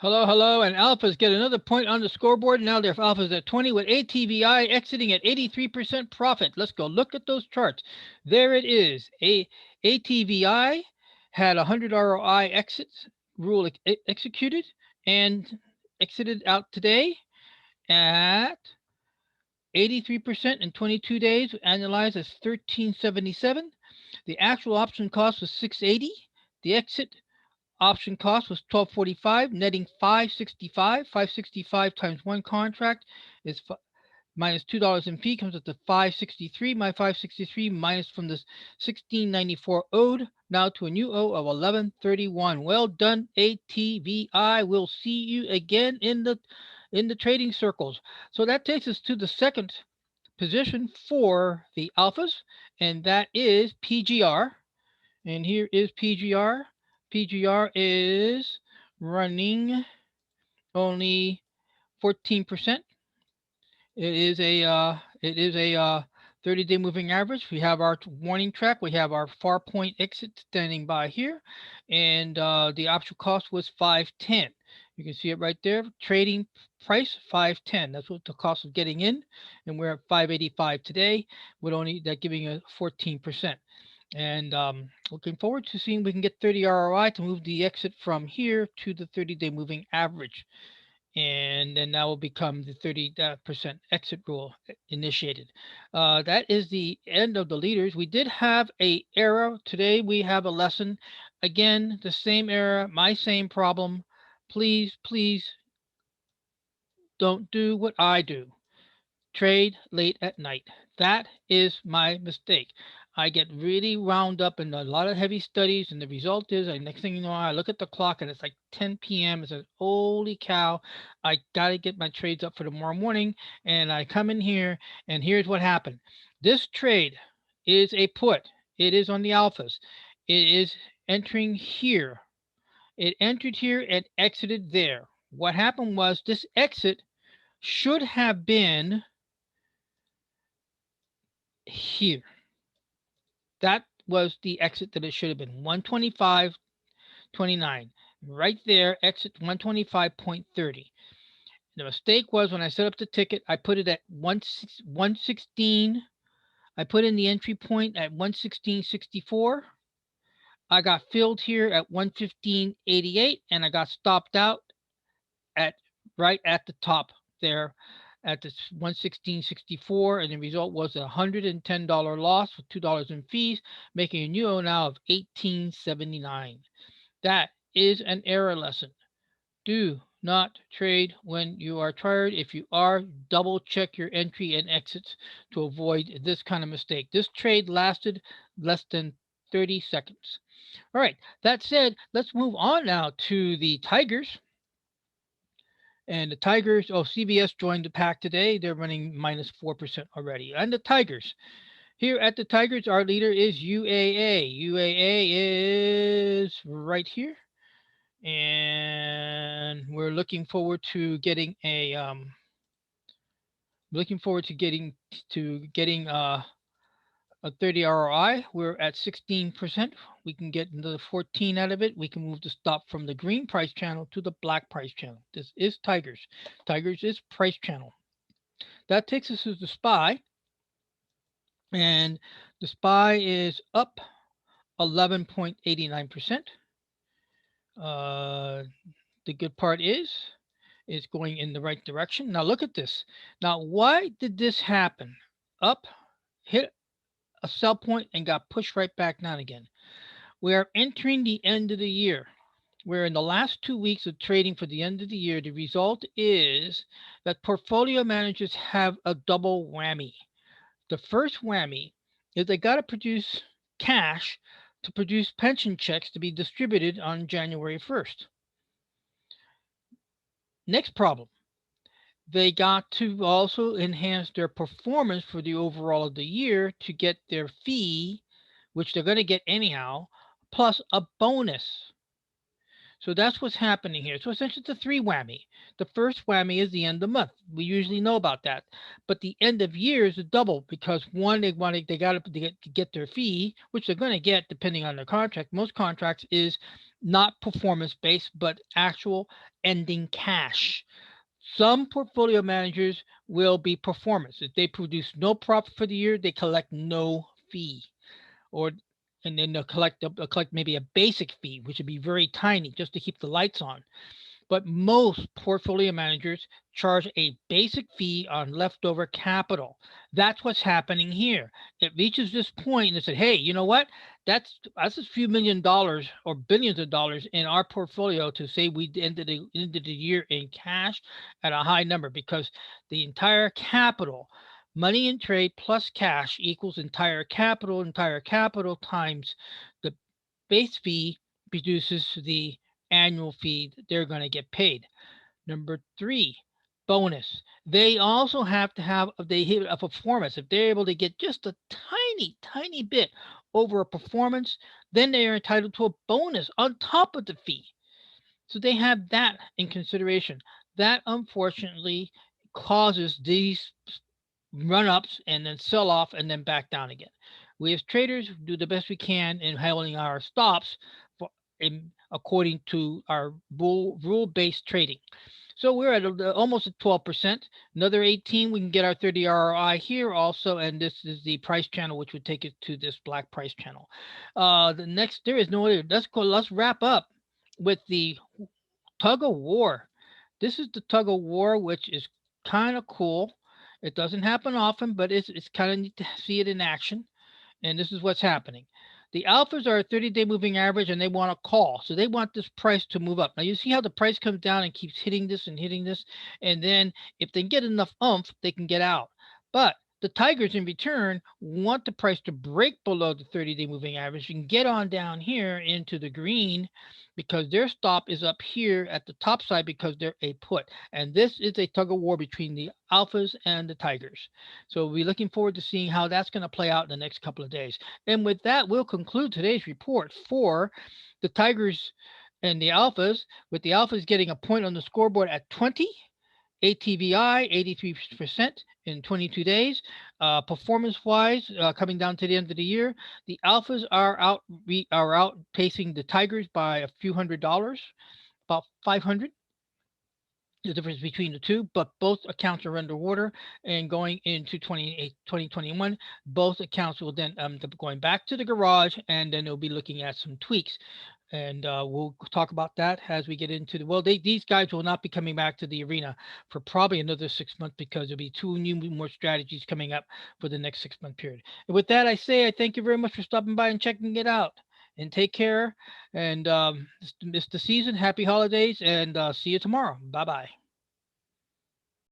Hello, hello, and Alphas get another point on the scoreboard. Now their Alphas at 20 with ATVI exiting at 83% profit. Let's go look at those charts. There it is. ATVI had 100 ROI exits rule executed and exited out today at 83% in 22 days, annualized as 1377. The actual option cost was 680. The exit option cost was 1245, netting 565. 565 times one contract is minus $2 in fee comes up to 563. My 563 minus from the 1694 owed now to a new O of 1131. Well done, ATVI. We'll see you again in the trading circles. So that takes us to the second position for the alphas, and that is PGR. And here is PGR. PGR is running only 14%. It is a 30-day moving average. We have our warning track. We have our far point exit standing by here, and the option cost was 510. You can see it right there. Trading price 510. That's what the cost of getting in, and we're at 585 today, with only that giving a 14%. And looking forward to seeing if we can get 30 ROI to move the exit from here to the 30-day moving average. And then that will become the 30% exit rule initiated. That is the end of the leaders. We did have a error today. We have a lesson. Again, the same error, my same problem. Please, please don't do what I do. Trade late at night. That is my mistake. I get really wound up in a lot of heavy studies, and the result is, next thing you know, I look at the clock and it's like 10 p.m. It says, "Holy cow, I gotta get my trades up for tomorrow morning." And I come in here, and here's what happened. This trade is a put. It is on the alphas. It is entering here. It entered here and exited there. What happened was this exit should have been here. That was the exit that it should have been 125.29. Right there, exit 125.30. The mistake was when I set up the ticket, I put it at 116. I put in the entry point at 116.64. I got filled here at 115.88, and I got stopped out at right at the top there at the 116.64, and the result was a $110 loss with $2 in fees, making a new now of 18.79. That is an error lesson. Do not trade when you are tired. If you are, double check your entry and exits to avoid this kind of mistake. This trade lasted less than 30 seconds. All right, that said, let's move on now to the Tigers. And the Tigers, CBS joined the pack today. They're running minus 4% already. And the Tigers, here at the Tigers, our leader is UAA. UAA is right here. And we're looking forward to getting a 30 ROI. We're at 16%. We can get another 14 out of it. We can move the stop from the green price channel to the black price channel. This is Tigers. Tigers is price channel. That takes us to the SPY. And the SPY is up 11.89%. The good part is it's going in the right direction. Now look at this. Now, why did this happen? Up, hit a sell point, and got pushed right back down again. We are entering the end of the year. We're in the last 2 weeks of trading for the end of the year. The result is that portfolio managers have a double whammy. The first whammy is they got to produce cash to produce pension checks to be distributed on January 1st. Next problem, they got to also enhance their performance for the overall of the year to get their fee, which they're going to get anyhow, plus a bonus. So that's what's happening here. So essentially it's a three whammy. The first whammy is the end of the month. We usually know about that. But the end of year is a double because one, they got to get their fee, which they're going to get depending on their contract. Most contracts is not performance based, but actual ending cash. Some portfolio managers will be performance. If they produce no profit for the year, they collect no fee, or and then they'll collect maybe a basic fee, which would be very tiny, just to keep the lights on. But most portfolio managers charge a basic fee on leftover capital. That's what's happening here. It reaches this point and they said, hey, you know what? That's a few $1 million or billions of dollars in our portfolio to say we ended the year in cash at a high number, because the entire capital, money in trade plus cash, equals entire capital times the base fee reduces the annual fee that they're going to get paid. Number three, bonus. They also have to have, if they hit a performance, if they're able to get just a tiny, tiny bit over a performance, then they are entitled to a bonus on top of the fee. So they have that in consideration. That unfortunately causes these run ups and then sell off and then back down again. We as traders do the best we can in handling our stops according to our rule based trading. So we're at almost at 12%. Another 18, we can get our 30 ROI here also, and this is the price channel, which would take it to this black price channel. The next, there is no other. Let's go. Let's wrap up with the Tug-a-War. This is the Tug-a-War, which is kind of cool. It doesn't happen often, but it's kind of neat to see it in action. And this is what's happening. The alphas are a 30-day moving average, and they want a call. So they want this price to move up. Now you see how the price comes down and keeps hitting this and hitting this. And then if they get enough oomph, they can get out. But the tigers in return want the price to break below the 30-day moving average and get on down here into the green, because their stop is up here at the top side because they're a put. And this is a tug of war between the alphas and the tigers. So we'll be looking forward to seeing how that's going to play out in the next couple of days. And with that, we'll conclude today's report for the tigers and the alphas, with the alphas getting a point on the scoreboard at 20. ATVI 83% in 22 days. Performance wise, coming down to the end of the year, the alphas are outpacing the tigers by a few $100s, about 500, the difference between the two, but both accounts are underwater. And going into 2021, both accounts will then end up going back to the garage, and then they'll be looking at some tweaks. And we'll talk about that as we get into the. Well, these guys will not be coming back to the arena for probably another 6 months, because there'll be two new more strategies coming up for the next 6 month period. And with that, I say I thank you very much for stopping by and checking it out. And take care. And it's the season. Happy holidays, and see you tomorrow. Bye bye.